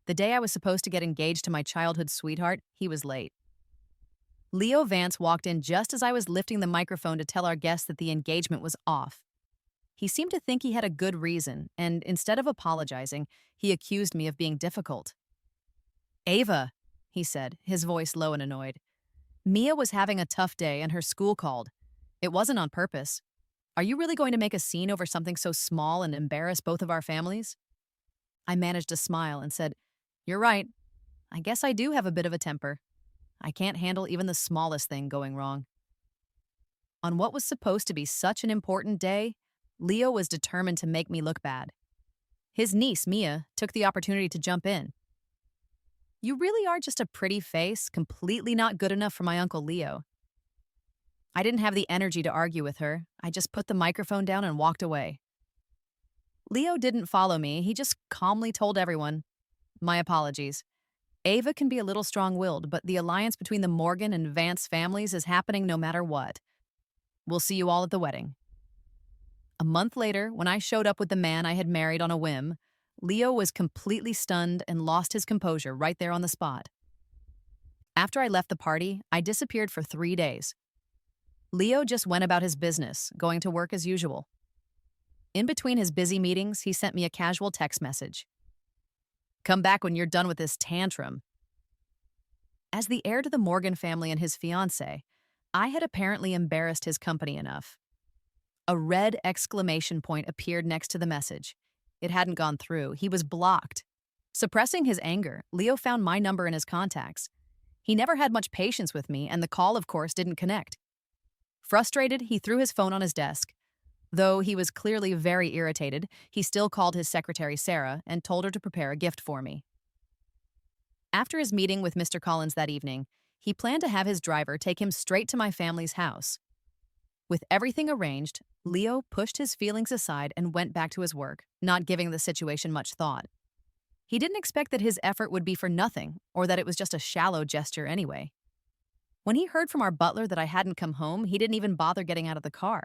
The day I was supposed to get engaged to my childhood sweetheart, he was late. Leo Vance walked in just as I was lifting the microphone to tell our guests that the engagement was off. He seemed to think he had a good reason, and instead of apologizing, he accused me of being difficult. Ava, he said, his voice low and annoyed. Mia was having a tough day and her school called. It wasn't on purpose. Are you really going to make a scene over something so small and embarrass both of our families? I managed to smile and said, You're right. I guess I do have a bit of a temper. I can't handle even the smallest thing going wrong. On what was supposed to be such an important day, Leo was determined to make me look bad. His niece, Mia, took the opportunity to jump in. You really are just a pretty face, completely not good enough for my Uncle Leo. I didn't have the energy to argue with her. I just put the microphone down and walked away. Leo didn't follow me. He just calmly told everyone, My apologies. Ava can be a little strong-willed, but the alliance between the Morgan and Vance families is happening no matter what. We'll see you all at the wedding. A month later, when I showed up with the man I had married on a whim, Leo was completely stunned and lost his composure right there on the spot. After I left the party, I disappeared for 3 days. Leo just went about his business, going to work as usual. In between his busy meetings, he sent me a casual text message. Come back when you're done with this tantrum. As the heir to the Morgan family and his fiancée, I had apparently embarrassed his company enough. A red exclamation point appeared next to the message. It hadn't gone through. He was blocked. Suppressing his anger, Leo found my number in his contacts. He never had much patience with me, and the call, of course, didn't connect. Frustrated, he threw his phone on his desk. Though he was clearly very irritated, he still called his secretary, Sarah, and told her to prepare a gift for me. After his meeting with Mr. Collins that evening, he planned to have his driver take him straight to my family's house. With everything arranged, Leo pushed his feelings aside and went back to his work, not giving the situation much thought. He didn't expect that his effort would be for nothing, or that it was just a shallow gesture anyway. When he heard from our butler that I hadn't come home, he didn't even bother getting out of the car.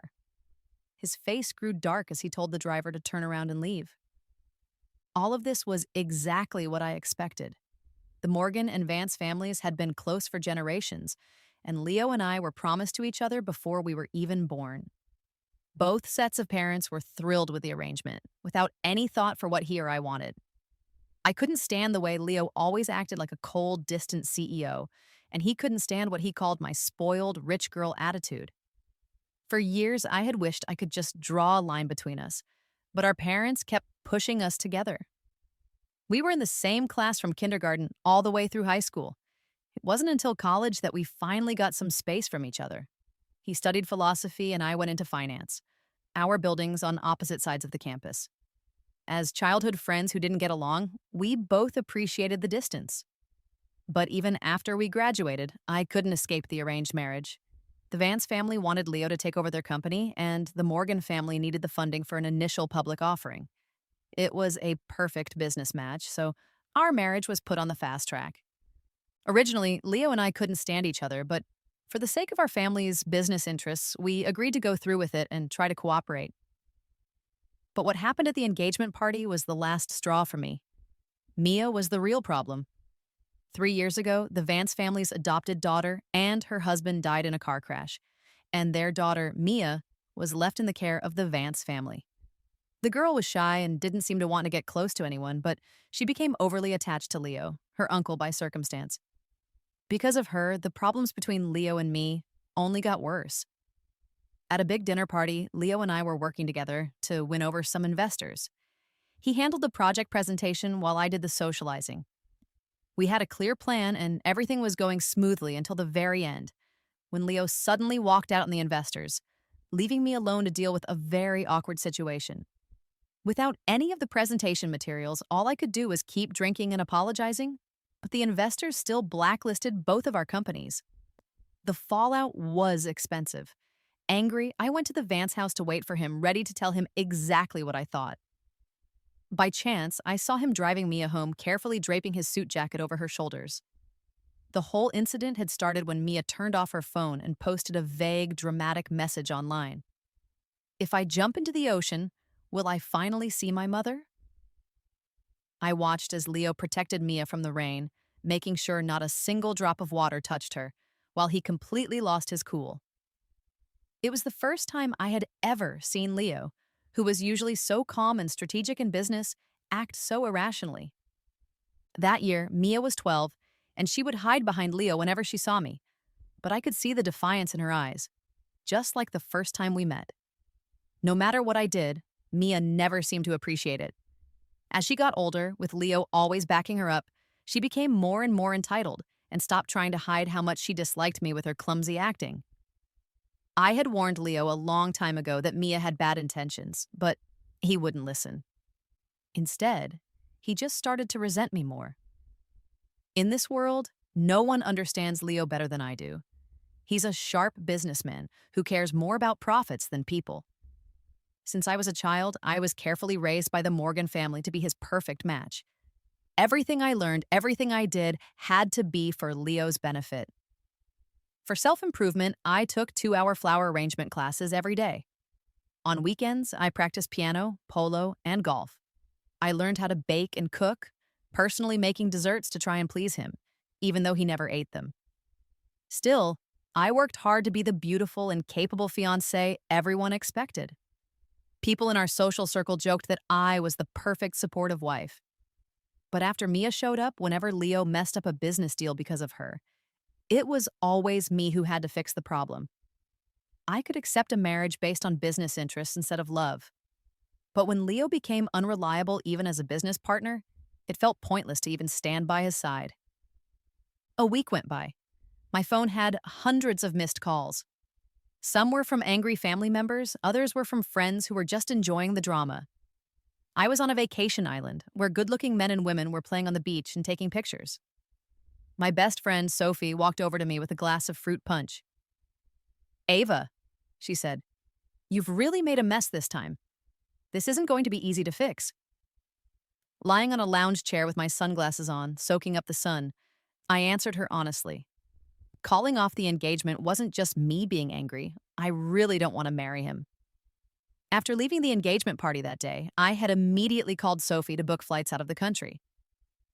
His face grew dark as he told the driver to turn around and leave. All of this was exactly what I expected. The Morgan and Vance families had been close for generations, and Leo and I were promised to each other before we were even born. Both sets of parents were thrilled with the arrangement, without any thought for what he or I wanted. I couldn't stand the way Leo always acted like a cold, distant CEO, and he couldn't stand what he called my spoiled, rich girl attitude. For years, I had wished I could just draw a line between us, but our parents kept pushing us together. We were in the same class from kindergarten all the way through high school. It wasn't until college that we finally got some space from each other. He studied philosophy and I went into finance, our buildings on opposite sides of the campus. As childhood friends who didn't get along, we both appreciated the distance. But even after we graduated, I couldn't escape the arranged marriage. The Vance family wanted Leo to take over their company, and the Morgan family needed the funding for an initial public offering. It was a perfect business match, so our marriage was put on the fast track. Originally, Leo and I couldn't stand each other, but for the sake of our family's business interests, we agreed to go through with it and try to cooperate. But what happened at the engagement party was the last straw for me. Mia was the real problem. 3 years ago, the Vance family's adopted daughter and her husband died in a car crash, and their daughter, Mia, was left in the care of the Vance family. The girl was shy and didn't seem to want to get close to anyone, but she became overly attached to Leo, her uncle by circumstance. Because of her, the problems between Leo and me only got worse. At a big dinner party, Leo and I were working together to win over some investors. He handled the project presentation while I did the socializing. We had a clear plan and everything was going smoothly until the very end, when Leo suddenly walked out on the investors, leaving me alone to deal with a very awkward situation. Without any of the presentation materials, all I could do was keep drinking and apologizing, but the investors still blacklisted both of our companies. The fallout was expensive. Angry, I went to the Vance house to wait for him, ready to tell him exactly what I thought. By chance, I saw him driving Mia home, carefully draping his suit jacket over her shoulders. The whole incident had started when Mia turned off her phone and posted a vague, dramatic message online. If I jump into the ocean, will I finally see my mother? I watched as Leo protected Mia from the rain, making sure not a single drop of water touched her, while he completely lost his cool. It was the first time I had ever seen Leo, who was usually so calm and strategic in business, act so irrationally. That year, Mia was 12, and she would hide behind Leo whenever she saw me, but I could see the defiance in her eyes, just like the first time we met. No matter what I did, Mia never seemed to appreciate it. As she got older, with Leo always backing her up, she became more and more entitled and stopped trying to hide how much she disliked me with her clumsy acting. I had warned Leo a long time ago that Mia had bad intentions, but he wouldn't listen. Instead, he just started to resent me more. In this world, no one understands Leo better than I do. He's a sharp businessman who cares more about profits than people. Since I was a child, I was carefully raised by the Morgan family to be his perfect match. Everything I learned, everything I did, had to be for Leo's benefit. For self-improvement, I took 2-hour flower arrangement classes every day. On weekends, I practiced piano, polo, and golf. I learned how to bake and cook, personally making desserts to try and please him, even though he never ate them. Still, I worked hard to be the beautiful and capable fiancée everyone expected. People in our social circle joked that I was the perfect supportive wife. But after Mia showed up whenever Leo messed up a business deal because of her, it was always me who had to fix the problem. I could accept a marriage based on business interests instead of love. But when Leo became unreliable even as a business partner, it felt pointless to even stand by his side. A week went by. My phone had hundreds of missed calls. Some were from angry family members, others were from friends who were just enjoying the drama. I was on a vacation island where good-looking men and women were playing on the beach and taking pictures. My best friend, Sophie, walked over to me with a glass of fruit punch. "Ava," she said, "you've really made a mess this time. This isn't going to be easy to fix." Lying on a lounge chair with my sunglasses on, soaking up the sun, I answered her honestly. Calling off the engagement wasn't just me being angry. I really don't want to marry him. After leaving the engagement party that day, I had immediately called Sophie to book flights out of the country.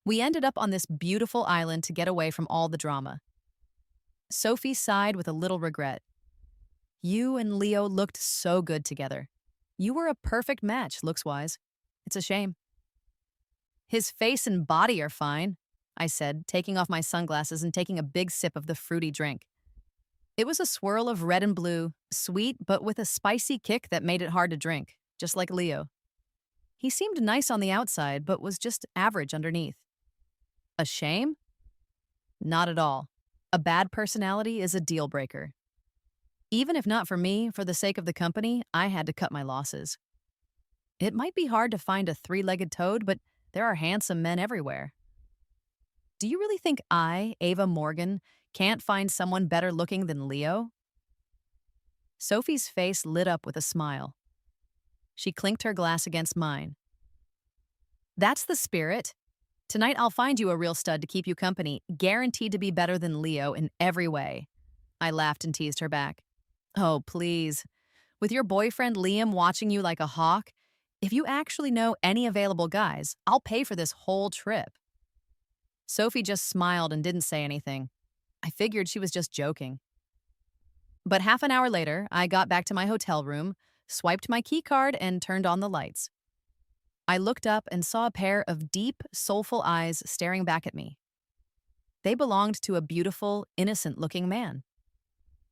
We ended up on this beautiful island to get away from all the drama. Sophie sighed with a little regret. "You and Leo looked so good together. You were a perfect match, looks-wise. It's a shame." "His face and body are fine," I said, taking off my sunglasses and taking a big sip of the fruity drink. It was a swirl of red and blue, sweet but with a spicy kick that made it hard to drink, just like Leo. He seemed nice on the outside, but was just average underneath. A shame? Not at all. A bad personality is a deal breaker. Even if not for me, for the sake of the company, I had to cut my losses. It might be hard to find a three-legged toad, but there are handsome men everywhere. Do you really think I, Ava Morgan, can't find someone better looking than Leo? Sophie's face lit up with a smile. She clinked her glass against mine. "That's the spirit. Tonight I'll find you a real stud to keep you company, guaranteed to be better than Leo in every way." I laughed and teased her back. "Oh, please. With your boyfriend Liam watching you like a hawk, if you actually know any available guys, I'll pay for this whole trip." Sophie just smiled and didn't say anything. I figured she was just joking. But half an hour later, I got back to my hotel room, swiped my key card, and turned on the lights. I looked up and saw a pair of deep, soulful eyes staring back at me. They belonged to a beautiful, innocent-looking man.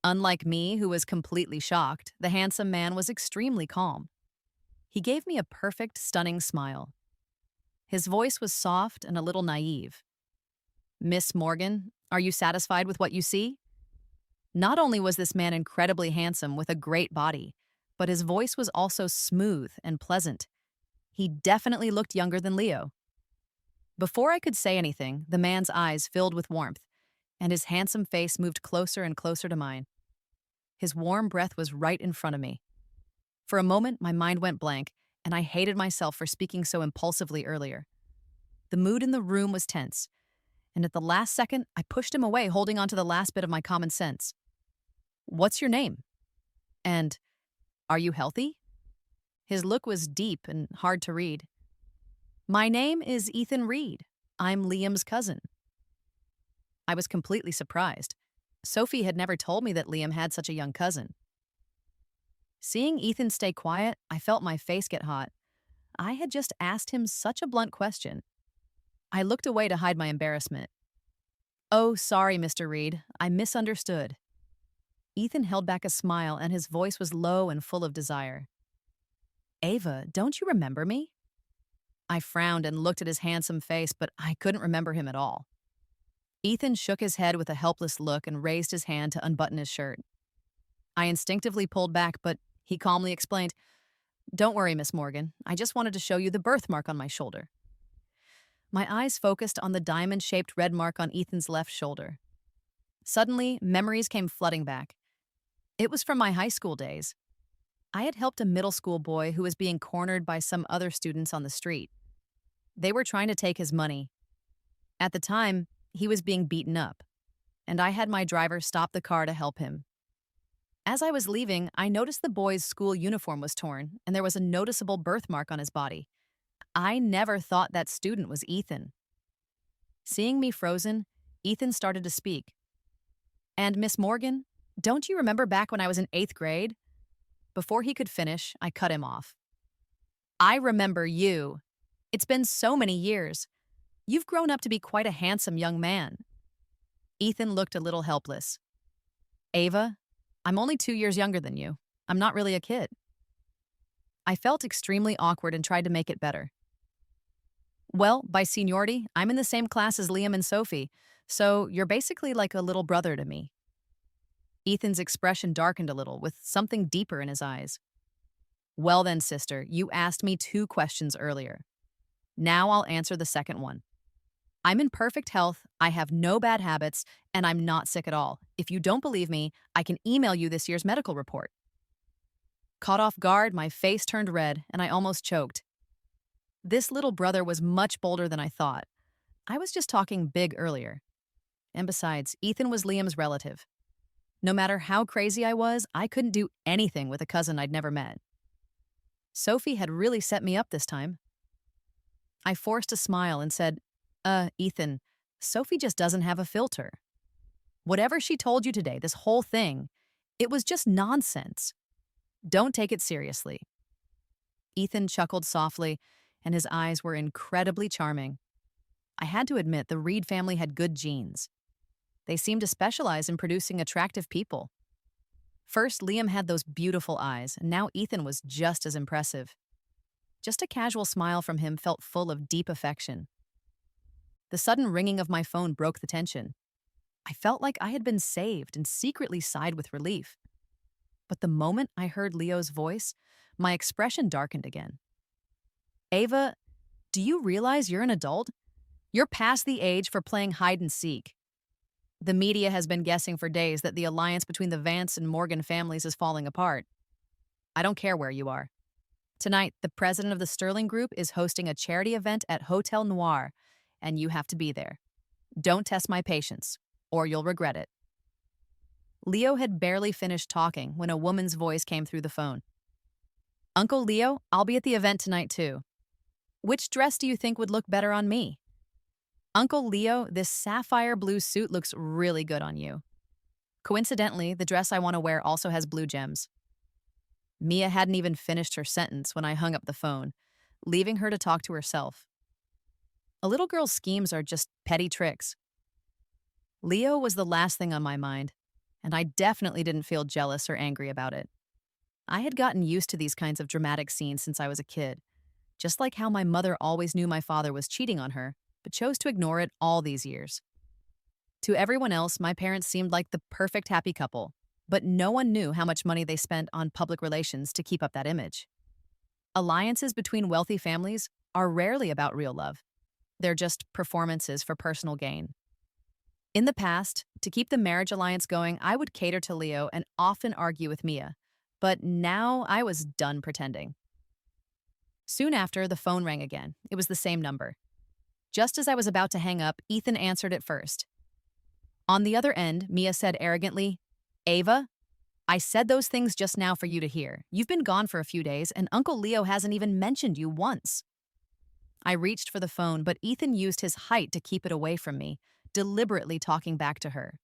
Unlike me, who was completely shocked, the handsome man was extremely calm. He gave me a perfect, stunning smile. His voice was soft and a little naive. "Miss Morgan, are you satisfied with what you see?" Not only was this man incredibly handsome with a great body, but his voice was also smooth and pleasant. He definitely looked younger than Leo. Before I could say anything, the man's eyes filled with warmth, and his handsome face moved closer and closer to mine. His warm breath was right in front of me. For a moment, my mind went blank, and I hated myself for speaking so impulsively earlier. The mood in the room was tense, and at the last second, I pushed him away, holding on to the last bit of my common sense. "What's your name?" And, "Are you healthy?" His look was deep and hard to read. My name is Ethan Reed. I'm Liam's cousin. I was completely surprised. Sophie had never told me that Liam had such a young cousin. Seeing Ethan stay quiet, I felt my face get hot. I had just asked him such a blunt question. I looked away to hide my embarrassment. Oh, sorry, Mr. Reed. I misunderstood. Ethan held back a smile and his voice was low and full of desire. Ava, don't you remember me? I frowned and looked at his handsome face, but I couldn't remember him at all. Ethan shook his head with a helpless look and raised his hand to unbutton his shirt. I instinctively pulled back, but he calmly explained, Don't worry, Miss Morgan. I just wanted to show you the birthmark on my shoulder. My eyes focused on the diamond-shaped red mark on Ethan's left shoulder. Suddenly, memories came flooding back. It was from my high school days. I had helped a middle school boy who was being cornered by some other students on the street. They were trying to take his money. At the time, he was being beaten up, and I had my driver stop the car to help him. As I was leaving, I noticed the boy's school uniform was torn, and there was a noticeable birthmark on his body. I never thought that student was Ethan. Seeing me frozen, Ethan started to speak. And Miss Morgan, don't you remember back when I was in 8th grade? Before he could finish, I cut him off. I remember you. It's been so many years. You've grown up to be quite a handsome young man. Ethan looked a little helpless. Ava, I'm only 2 years younger than you. I'm not really a kid. I felt extremely awkward and tried to make it better. Well, by seniority, I'm in the same class as Liam and Sophie, so you're basically like a little brother to me. Ethan's expression darkened a little, with something deeper in his eyes. Well then, sister, you asked me 2 questions earlier. Now I'll answer the second one. I'm in perfect health, I have no bad habits, and I'm not sick at all. If you don't believe me, I can email you this year's medical report. Caught off guard, my face turned red, and I almost choked. This little brother was much bolder than I thought. I was just talking big earlier. And besides, Ethan was Liam's relative. No matter how crazy I was, I couldn't do anything with a cousin I'd never met. Sophie had really set me up this time. I forced a smile and said, Ethan, Sophie just doesn't have a filter. Whatever she told you today, this whole thing, it was just nonsense. Don't take it seriously. Ethan chuckled softly, and his eyes were incredibly charming. I had to admit the Reed family had good genes. They seemed to specialize in producing attractive people. First, Liam had those beautiful eyes, and now Ethan was just as impressive. Just a casual smile from him felt full of deep affection. The sudden ringing of my phone broke the tension. I felt like I had been saved and secretly sighed with relief. But the moment I heard Leo's voice, my expression darkened again. Ava, do you realize you're an adult? You're past the age for playing hide and seek. The media has been guessing for days that the alliance between the Vance and Morgan families is falling apart. I don't care where you are. Tonight, the president of the Sterling Group is hosting a charity event at Hotel Noir, and you have to be there. Don't test my patience, or you'll regret it. Leo had barely finished talking when a woman's voice came through the phone. Uncle Leo, I'll be at the event tonight too. Which dress do you think would look better on me? Uncle Leo, this sapphire blue suit looks really good on you. Coincidentally, the dress I want to wear also has blue gems. Mia hadn't even finished her sentence when I hung up the phone, leaving her to talk to herself. A little girl's schemes are just petty tricks. Leo was the last thing on my mind, and I definitely didn't feel jealous or angry about it. I had gotten used to these kinds of dramatic scenes since I was a kid, just like how my mother always knew my father was cheating on her, but chose to ignore it all these years. To everyone else, my parents seemed like the perfect happy couple, but no one knew how much money they spent on public relations to keep up that image. Alliances between wealthy families are rarely about real love. They're just performances for personal gain. In the past, to keep the marriage alliance going, I would cater to Leo and often argue with Mia, but now I was done pretending. Soon after, the phone rang again. It was the same number. Just as I was about to hang up, Ethan answered it first. On the other end, Mia said arrogantly, Ava, I said those things just now for you to hear. You've been gone for a few days, and Uncle Leo hasn't even mentioned you once. I reached for the phone, but Ethan used his height to keep it away from me, deliberately talking back to her.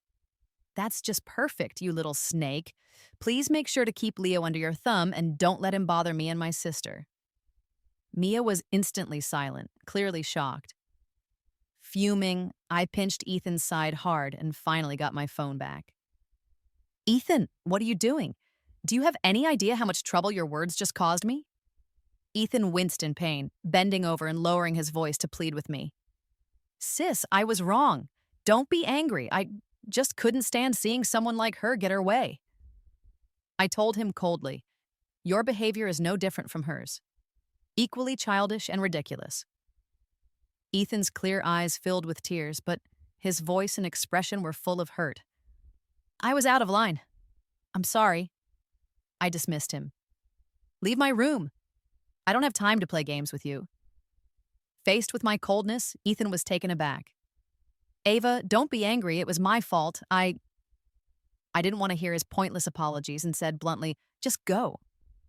That's just perfect, you little snake. Please make sure to keep Leo under your thumb and don't let him bother me and my sister. Mia was instantly silent, clearly shocked. Fuming, I pinched Ethan's side hard and finally got my phone back. Ethan, what are you doing? Do you have any idea how much trouble your words just caused me? Ethan winced in pain, bending over and lowering his voice to plead with me. Sis, I was wrong. Don't be angry. I just couldn't stand seeing someone like her get her way. I told him coldly, your behavior is no different from hers. Equally childish and ridiculous. Ethan's clear eyes filled with tears, but his voice and expression were full of hurt. I was out of line. I'm sorry. I dismissed him. Leave my room. I don't have time to play games with you. Faced with my coldness, Ethan was taken aback. Ava, don't be angry. It was my fault. I didn't want to hear his pointless apologies and said bluntly, just go.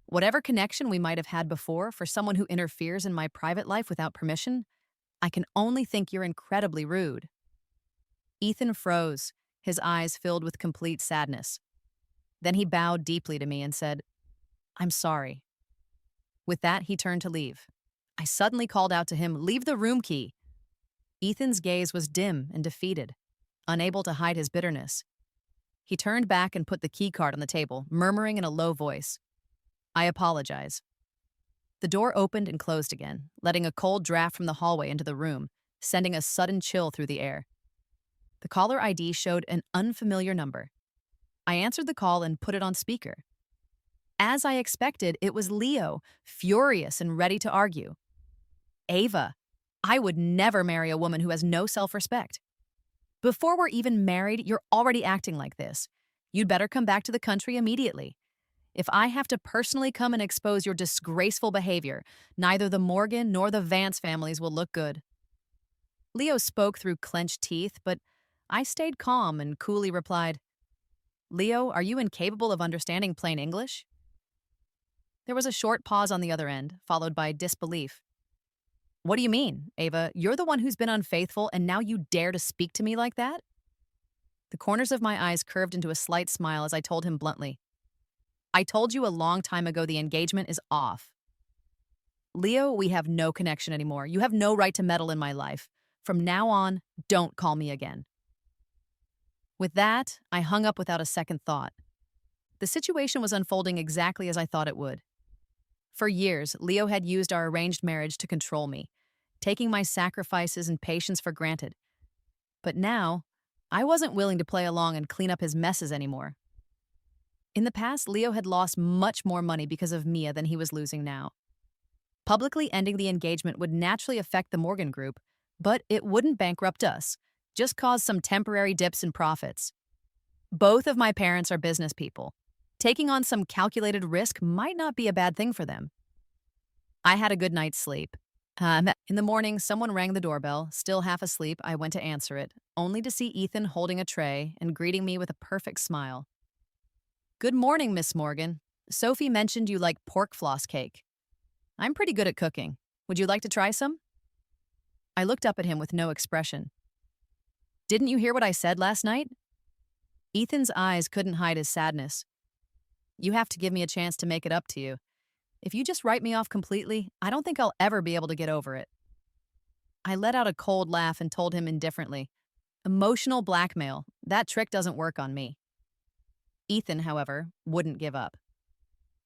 Whatever connection we might have had before, for someone who interferes in my private life without permission, I can only think you're incredibly rude. Ethan froze, his eyes filled with complete sadness. Then he bowed deeply to me and said, I'm sorry. With that, he turned to leave. I suddenly called out to him, leave the room key. Ethan's gaze was dim and defeated, unable to hide his bitterness. He turned back and put the key card on the table, murmuring in a low voice, I apologize. The door opened and closed again, letting a cold draft from the hallway into the room, sending a sudden chill through the air. The caller ID showed an unfamiliar number. I answered the call and put it on speaker. As I expected, it was Leo, furious and ready to argue. Ava, I would never marry a woman who has no self-respect. Before we're even married, you're already acting like this. You'd better come back to the country immediately. If I have to personally come and expose your disgraceful behavior, neither the Morgan nor the Vance families will look good. Leo spoke through clenched teeth, but I stayed calm and coolly replied, Leo, are you incapable of understanding plain English? There was a short pause on the other end, followed by disbelief. What do you mean, Ava? You're the one who's been unfaithful, and now you dare to speak to me like that? The corners of my eyes curved into a slight smile as I told him bluntly, I told you a long time ago the engagement is off. Leo, we have no connection anymore. You have no right to meddle in my life. From now on, don't call me again. With that, I hung up without a second thought. The situation was unfolding exactly as I thought it would. For years, Leo had used our arranged marriage to control me, taking my sacrifices and patience for granted. But now, I wasn't willing to play along and clean up his messes anymore. In the past, Leo had lost much more money because of Mia than he was losing now. Publicly ending the engagement would naturally affect the Morgan Group, but it wouldn't bankrupt us, just cause some temporary dips in profits. Both of my parents are business people. Taking on some calculated risk might not be a bad thing for them. I had a good night's sleep. In the morning, someone rang the doorbell. Still half asleep, I went to answer it, only to see Ethan holding a tray and greeting me with a perfect smile. Good morning, Miss Morgan. Sophie mentioned you like pork floss cake. I'm pretty good at cooking. Would you like to try some? I looked up at him with no expression. Didn't you hear what I said last night? Ethan's eyes couldn't hide his sadness. You have to give me a chance to make it up to you. If you just write me off completely, I don't think I'll ever be able to get over it. I let out a cold laugh and told him indifferently, emotional blackmail, that trick doesn't work on me. Ethan, however, wouldn't give up.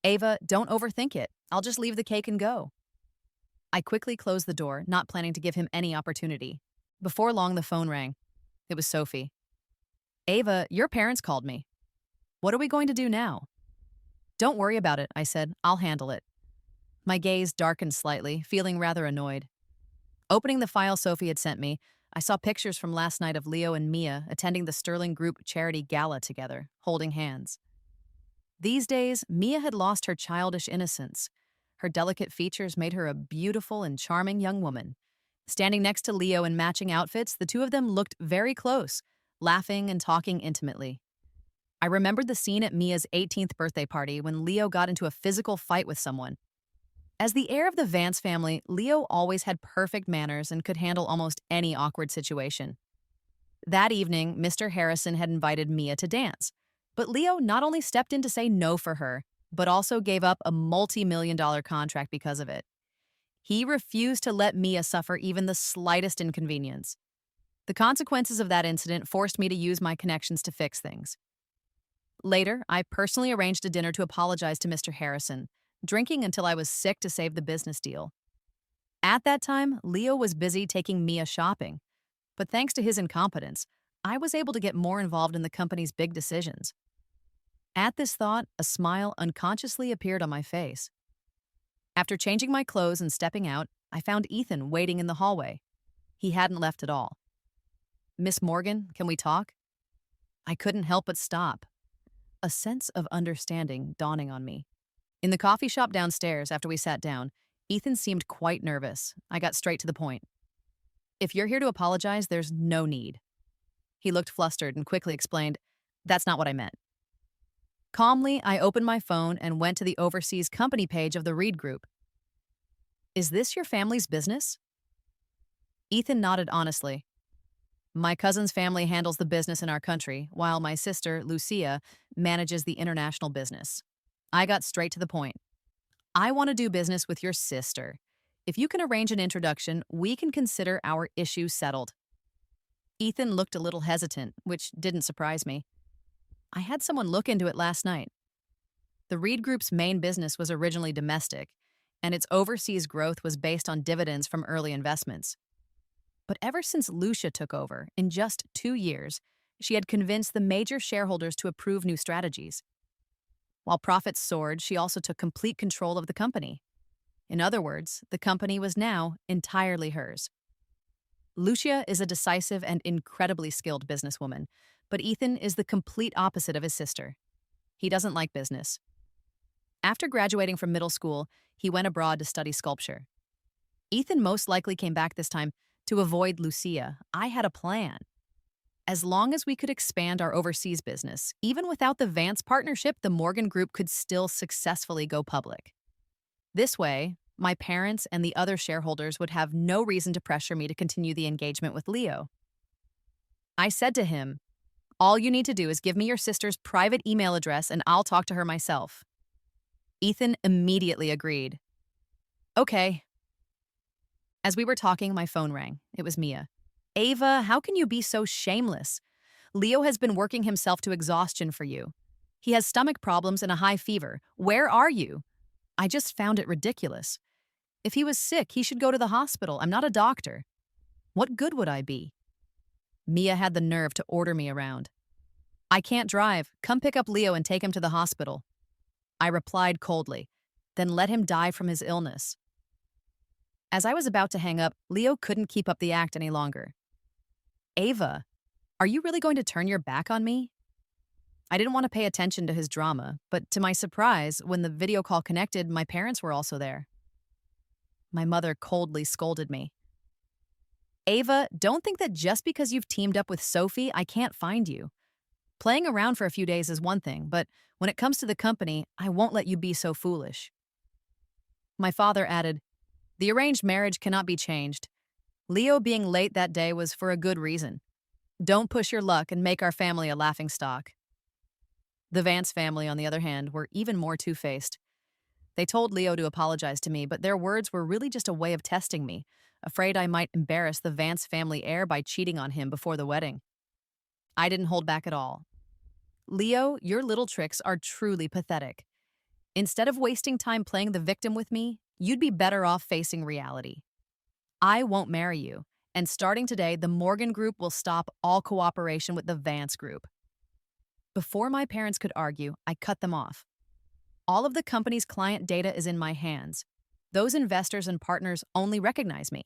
Ava, don't overthink it. I'll just leave the cake and go. I quickly closed the door, not planning to give him any opportunity. Before long, the phone rang. It was Sophie. Ava, your parents called me. What are we going to do now? Don't worry about it, I said. I'll handle it. My gaze darkened slightly, feeling rather annoyed. Opening the file Sophie had sent me, I saw pictures from last night of Leo and Mia attending the Sterling Group charity gala together, holding hands. These days, Mia had lost her childish innocence. Her delicate features made her a beautiful and charming young woman. Standing next to Leo in matching outfits, the two of them looked very close, laughing and talking intimately. I remembered the scene at Mia's 18th birthday party when Leo got into a physical fight with someone. As the heir of the Vance family, Leo always had perfect manners and could handle almost any awkward situation. That evening, Mr. Harrison had invited Mia to dance. But Leo not only stepped in to say no for her, but also gave up a multi-million-dollar contract because of it. He refused to let Mia suffer even the slightest inconvenience. The consequences of that incident forced me to use my connections to fix things. Later, I personally arranged a dinner to apologize to Mr. Harrison, drinking until I was sick to save the business deal. At that time, Leo was busy taking Mia shopping, but thanks to his incompetence, I was able to get more involved in the company's big decisions. At this thought, a smile unconsciously appeared on my face. After changing my clothes and stepping out, I found Ethan waiting in the hallway. He hadn't left at all. "Miss Morgan, can we talk?" I couldn't help but stop, a sense of understanding dawning on me. In the coffee shop downstairs, after we sat down, Ethan seemed quite nervous. I got straight to the point. "If you're here to apologize, there's no need." He looked flustered and quickly explained, "That's not what I meant." Calmly, I opened my phone and went to the overseas company page of the Reed Group. "Is this your family's business?" Ethan nodded honestly. "My cousin's family handles the business in our country, while my sister, Lucia, manages the international business." I got straight to the point. "I want to do business with your sister. If you can arrange an introduction, we can consider our issue settled." Ethan looked a little hesitant, which didn't surprise me. "I had someone look into it last night. The Reed Group's main business was originally domestic, and its overseas growth was based on dividends from early investments. But ever since Lucia took over, in just 2 years, she had convinced the major shareholders to approve new strategies. While profits soared, she also took complete control of the company. In other words, the company was now entirely hers. Lucia is a decisive and incredibly skilled businesswoman, but Ethan is the complete opposite of his sister. He doesn't like business. After graduating from middle school, he went abroad to study sculpture. Ethan most likely came back this time to avoid Lucia. I had a plan. As long as we could expand our overseas business, even without the Vance partnership, the Morgan Group could still successfully go public. This way, my parents and the other shareholders would have no reason to pressure me to continue the engagement with Leo. I said to him, "All you need to do is give me your sister's private email address and I'll talk to her myself." Ethan immediately agreed. "Okay." As we were talking, my phone rang. It was Mia. "Ava, how can you be so shameless? Leo has been working himself to exhaustion for you. He has stomach problems and a high fever. Where are you? I just found it ridiculous. If he was sick, he should go to the hospital. I'm not a doctor. What good would I be?" Mia had the nerve to order me around. "I can't drive. Come pick up Leo and take him to the hospital." I replied coldly, "Then let him die from his illness." As I was about to hang up, Leo couldn't keep up the act any longer. "Ava, are you really going to turn your back on me?" I didn't want to pay attention to his drama, but to my surprise, when the video call connected, my parents were also there. My mother coldly scolded me. "Ava, don't think that just because you've teamed up with Sophie, I can't find you. Playing around for a few days is one thing, but when it comes to the company, I won't let you be so foolish." My father added, "The arranged marriage cannot be changed. Leo being late that day was for a good reason. Don't push your luck and make our family a laughingstock." The Vance family, on the other hand, were even more two-faced. They told Leo to apologize to me, but their words were really just a way of testing me, afraid I might embarrass the Vance family heir by cheating on him before the wedding. I didn't hold back at all. "Leo, your little tricks are truly pathetic. Instead of wasting time playing the victim with me, you'd be better off facing reality. I won't marry you, and starting today, the Morgan Group will stop all cooperation with the Vance Group." Before my parents could argue, I cut them off. All of the company's client data is in my hands. Those investors and partners only recognize me.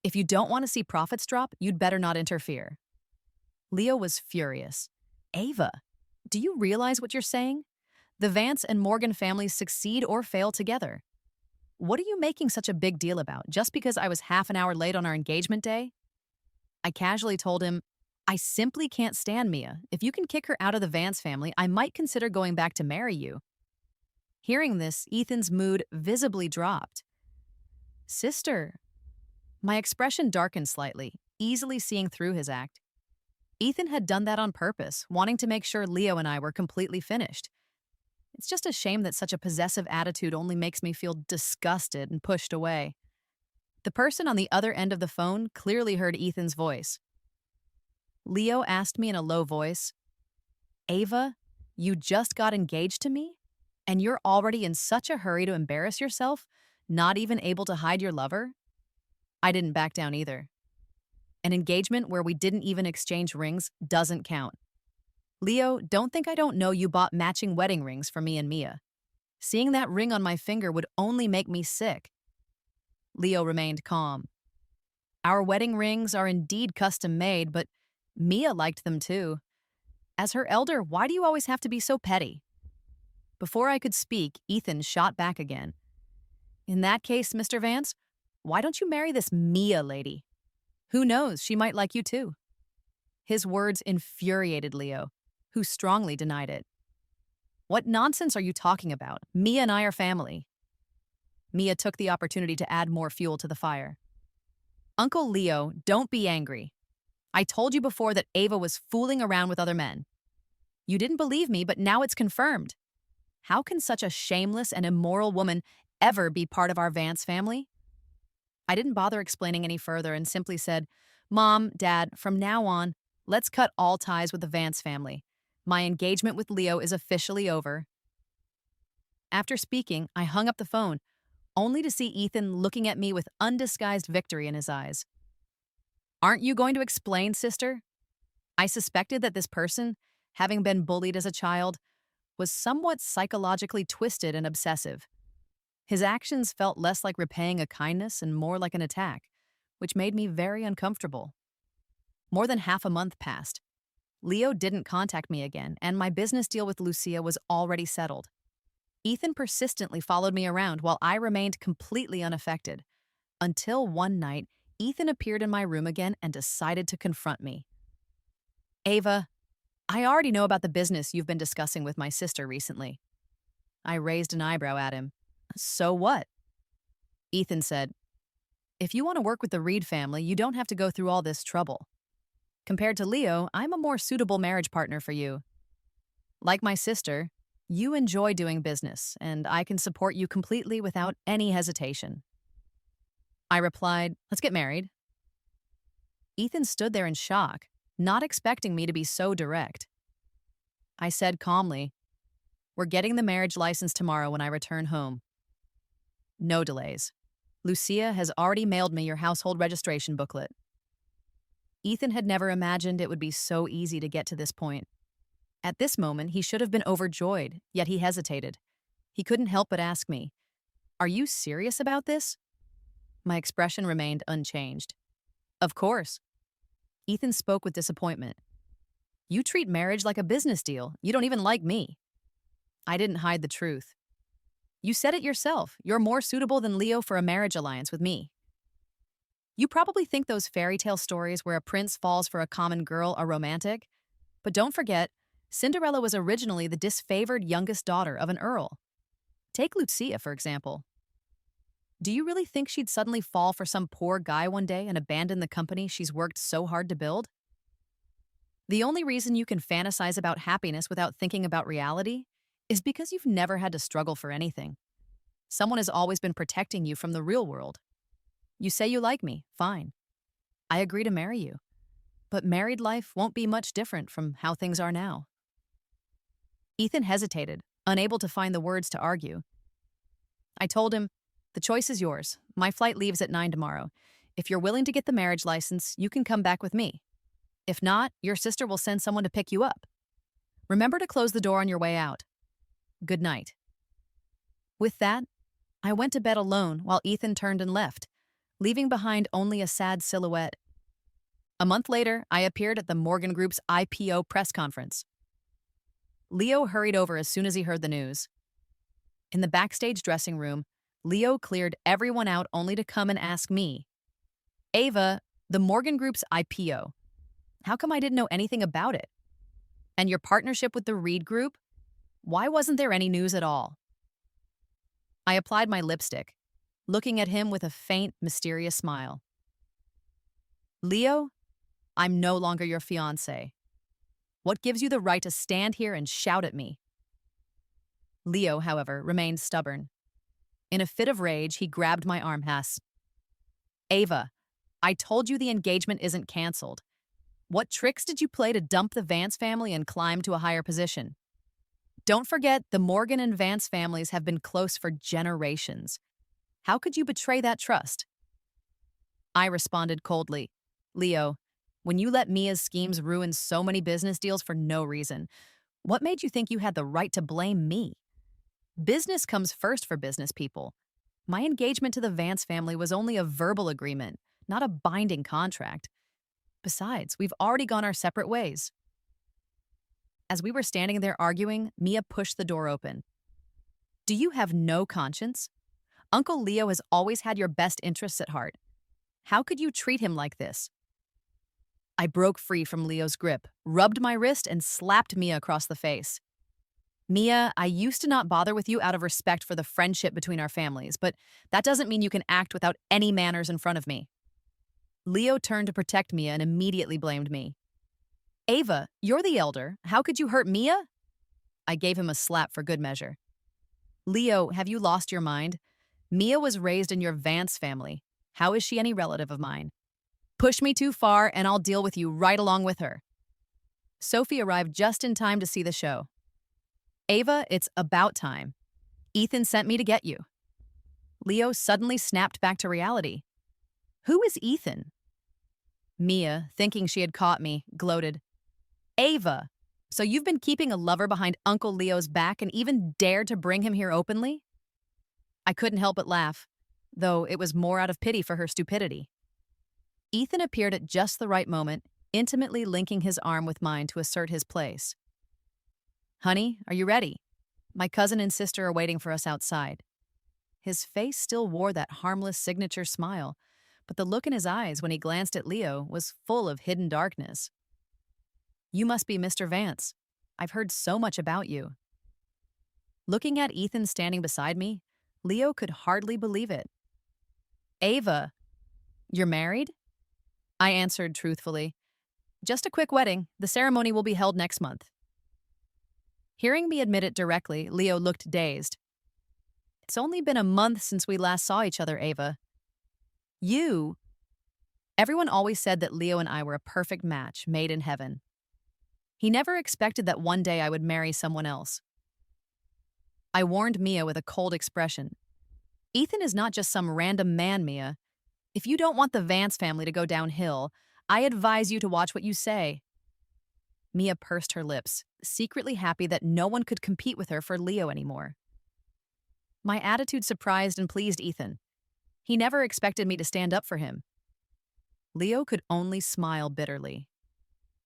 If you don't want to see profits drop, you'd better not interfere. Leo was furious. "Ava, do you realize what you're saying? The Vance and Morgan families succeed or fail together. What are you making such a big deal about, just because I was half an hour late on our engagement day?" I casually told him, "I simply can't stand Mia. If you can kick her out of the Vance family, I might consider going back to marry you." Hearing this, Ethan's mood visibly dropped. Sister. My expression darkened slightly, easily seeing through his act. Ethan had done that on purpose, wanting to make sure Leo and I were completely finished. It's just a shame that such a possessive attitude only makes me feel disgusted and pushed away. The person on the other end of the phone clearly heard Ethan's voice. Leo asked me in a low voice, Ava, you just got engaged to me? And you're already in such a hurry to embarrass yourself, not even able to hide your lover? I didn't back down either. An engagement where we didn't even exchange rings doesn't count. Leo, don't think I don't know you bought matching wedding rings for me and Mia. Seeing that ring on my finger would only make me sick. Leo remained calm. Our wedding rings are indeed custom made, but Mia liked them too. As her elder, why do you always have to be so petty? Before I could speak, Ethan shot back again. In that case, Mr. Vance, why don't you marry this Mia lady? Who knows, she might like you too. His words infuriated Leo, who strongly denied it. What nonsense are you talking about? Mia and I are family. Mia took the opportunity to add more fuel to the fire. Uncle Leo, don't be angry. I told you before that Ava was fooling around with other men. You didn't believe me, but now it's confirmed. How can such a shameless and immoral woman ever be part of our Vance family? I didn't bother explaining any further and simply said, Mom, Dad, from now on, let's cut all ties with the Vance family. My engagement with Leo is officially over. After speaking, I hung up the phone, only to see Ethan looking at me with undisguised victory in his eyes. Aren't you going to explain, sister? I suspected that this person, having been bullied as a child, was somewhat psychologically twisted and obsessive. His actions felt less like repaying a kindness and more like an attack, which made me very uncomfortable. More than half a month passed. Leo didn't contact me again, and my business deal with Lucia was already settled. Ethan persistently followed me around while I remained completely unaffected. Until one night, Ethan appeared in my room again and decided to confront me. Ava, I already know about the business you've been discussing with my sister recently. I raised an eyebrow at him. So what? Ethan said, if you want to work with the Reed family, you don't have to go through all this trouble. Compared to Leo, I'm a more suitable marriage partner for you. Like my sister, you enjoy doing business, and I can support you completely without any hesitation. I replied, let's get married. Ethan stood there in shock, not expecting me to be so direct. I said calmly, we're getting the marriage license tomorrow when I return home. No delays. Lucia has already mailed me your household registration booklet. Ethan had never imagined it would be so easy to get to this point. At this moment, he should have been overjoyed, yet he hesitated. He couldn't help but ask me, are you serious about this? My expression remained unchanged. Of course. Ethan spoke with disappointment. You treat marriage like a business deal. You don't even like me. I didn't hide the truth. You said it yourself. You're more suitable than Leo for a marriage alliance with me. You probably think those fairy tale stories where a prince falls for a common girl are romantic. But don't forget, Cinderella was originally the disfavored youngest daughter of an earl. Take Lucia, for example. Do you really think she'd suddenly fall for some poor guy one day and abandon the company she's worked so hard to build? The only reason you can fantasize about happiness without thinking about reality is because you've never had to struggle for anything. Someone has always been protecting you from the real world. You say you like me, fine. I agree to marry you. But married life won't be much different from how things are now. Ethan hesitated, unable to find the words to argue. I told him, the choice is yours. My flight leaves at 9 tomorrow. If you're willing to get the marriage license, you can come back with me. If not, your sister will send someone to pick you up. Remember to close the door on your way out. Good night. With that, I went to bed alone while Ethan turned and left, leaving behind only a sad silhouette. A month later, I appeared at the Morgan Group's IPO press conference. Leo hurried over as soon as he heard the news. In the backstage dressing room, Leo cleared everyone out only to come and ask me, Ava, the Morgan Group's IPO. How come I didn't know anything about it? And your partnership with the Reed Group? Why wasn't there any news at all? I applied my lipstick, looking at him with a faint, mysterious smile. Leo, I'm no longer your fiancé. What gives you the right to stand here and shout at me? Leo, however, remained stubborn. In a fit of rage, he grabbed my arm. Ava, I told you the engagement isn't canceled. What tricks did you play to dump the Vance family and climb to a higher position? Don't forget, the Morgan and Vance families have been close for generations. How could you betray that trust? I responded coldly. Leo, when you let Mia's schemes ruin so many business deals for no reason, what made you think you had the right to blame me? Business comes first for business people. My engagement to the Vance family was only a verbal agreement, not a binding contract. Besides, we've already gone our separate ways. As we were standing there arguing, Mia pushed the door open. Do you have no conscience? Uncle Leo has always had your best interests at heart. How could you treat him like this? I broke free from Leo's grip, rubbed my wrist, and slapped Mia across the face. Mia, I used to not bother with you out of respect for the friendship between our families, but that doesn't mean you can act without any manners in front of me. Leo turned to protect Mia and immediately blamed me. Ava, you're the elder. How could you hurt Mia? I gave him a slap for good measure. Leo, have you lost your mind? Mia was raised in your Vance family. How is she any relative of mine? Push me too far and I'll deal with you right along with her. Sophie arrived just in time to see the show. Ava, it's about time. Ethan sent me to get you. Leo suddenly snapped back to reality. Who is Ethan? Mia, thinking she had caught me, gloated. Ava, so you've been keeping a lover behind Uncle Leo's back and even dared to bring him here openly? I couldn't help but laugh, though it was more out of pity for her stupidity. Ethan appeared at just the right moment, intimately linking his arm with mine to assert his place. Honey, are you ready? My cousin and sister are waiting for us outside. His face still wore that harmless signature smile, but the look in his eyes when he glanced at Leo was full of hidden darkness. You must be Mr. Vance. I've heard so much about you. Looking at Ethan standing beside me, Leo could hardly believe it. Ava, you're married? I answered truthfully. Just a quick wedding. The ceremony will be held next month. Hearing me admit it directly, Leo looked dazed. It's only been a month since we last saw each other, Ava. You? Everyone always said that Leo and I were a perfect match, made in heaven. He never expected that one day I would marry someone else. I warned Mia with a cold expression. Ethan is not just some random man, Mia. If you don't want the Vance family to go downhill, I advise you to watch what you say. Mia pursed her lips, secretly happy that no one could compete with her for Leo anymore. My attitude surprised and pleased Ethan. He never expected me to stand up for him. Leo could only smile bitterly.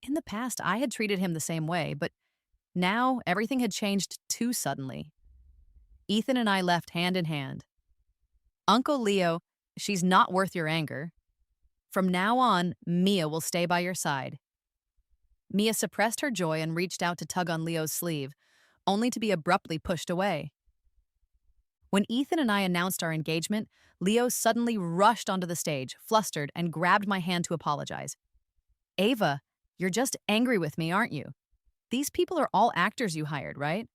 In the past, I had treated him the same way, but now everything had changed too suddenly. Ethan and I left hand in hand. Uncle Leo, she's not worth your anger. From now on, Mia will stay by your side. Mia suppressed her joy and reached out to tug on Leo's sleeve, only to be abruptly pushed away. When Ethan and I announced our engagement, Leo suddenly rushed onto the stage, flustered, and grabbed my hand to apologize. Ava, you're just angry with me, aren't you? These people are all actors you hired, right?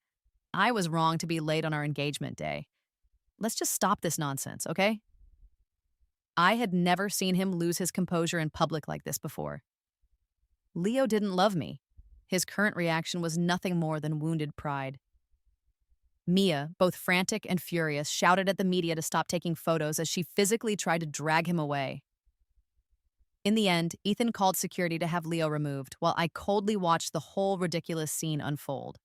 I was wrong to be late on our engagement day. Let's just stop this nonsense, okay? I had never seen him lose his composure in public like this before. Leo didn't love me. His current reaction was nothing more than wounded pride. Mia, both frantic and furious, shouted at the media to stop taking photos as she physically tried to drag him away. In the end, Ethan called security to have Leo removed, while I coldly watched the whole ridiculous scene unfold.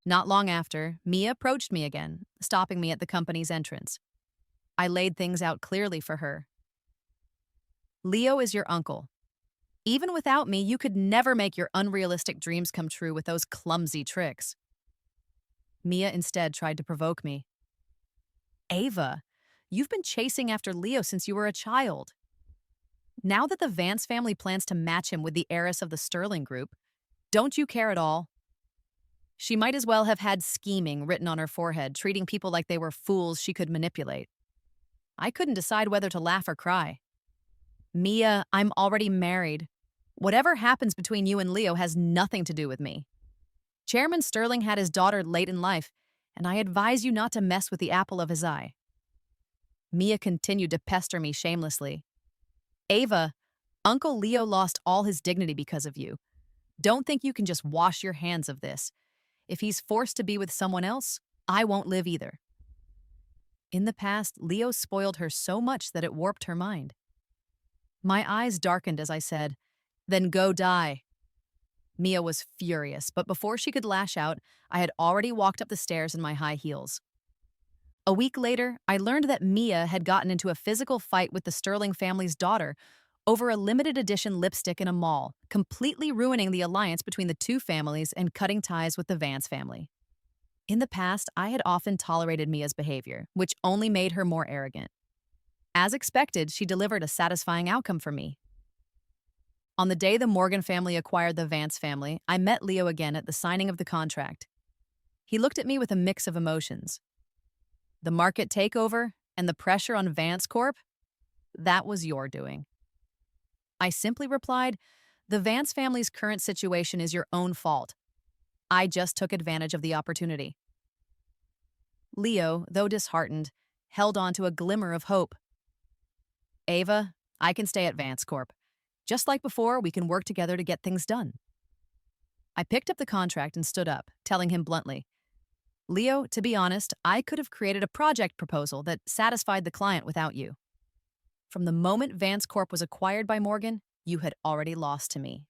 Not long after, Mia approached me again, stopping me at the company's entrance. I laid things out clearly for her. Leo is your uncle. Even without me, you could never make your unrealistic dreams come true with those clumsy tricks. Mia instead tried to provoke me. Ava, you've been chasing after Leo since you were a child. Now that the Vance family plans to match him with the heiress of the Sterling Group, don't you care at all? She might as well have had scheming written on her forehead, treating people like they were fools she could manipulate. I couldn't decide whether to laugh or cry. Mia, I'm already married. Whatever happens between you and Leo has nothing to do with me. Chairman Sterling had his daughter late in life, and I advise you not to mess with the apple of his eye. Mia continued to pester me shamelessly. Ava, Uncle Leo lost all his dignity because of you. Don't think you can just wash your hands of this. If he's forced to be with someone else, I won't live either. In the past, Leo spoiled her so much that it warped her mind. My eyes darkened as I said, "Then go die." Mia was furious, but before she could lash out, I had already walked up the stairs in my high heels. A week later, I learned that Mia had gotten into a physical fight with the Sterling family's daughter over a limited edition lipstick in a mall, completely ruining the alliance between the two families and cutting ties with the Vance family. In the past, I had often tolerated Mia's behavior, which only made her more arrogant. As expected, she delivered a satisfying outcome for me. On the day the Morgan family acquired the Vance family, I met Leo again at the signing of the contract. He looked at me with a mix of emotions. The market takeover and the pressure on Vance Corp? That was your doing. I simply replied, the Vance family's current situation is your own fault. I just took advantage of the opportunity. Leo, though disheartened, held on to a glimmer of hope. Ava, I can stay at Vance Corp. Just like before, we can work together to get things done. I picked up the contract and stood up, telling him bluntly, Leo, to be honest, I could have created a project proposal that satisfied the client without you. From the moment Vance Corp was acquired by Morgan, you had already lost to me.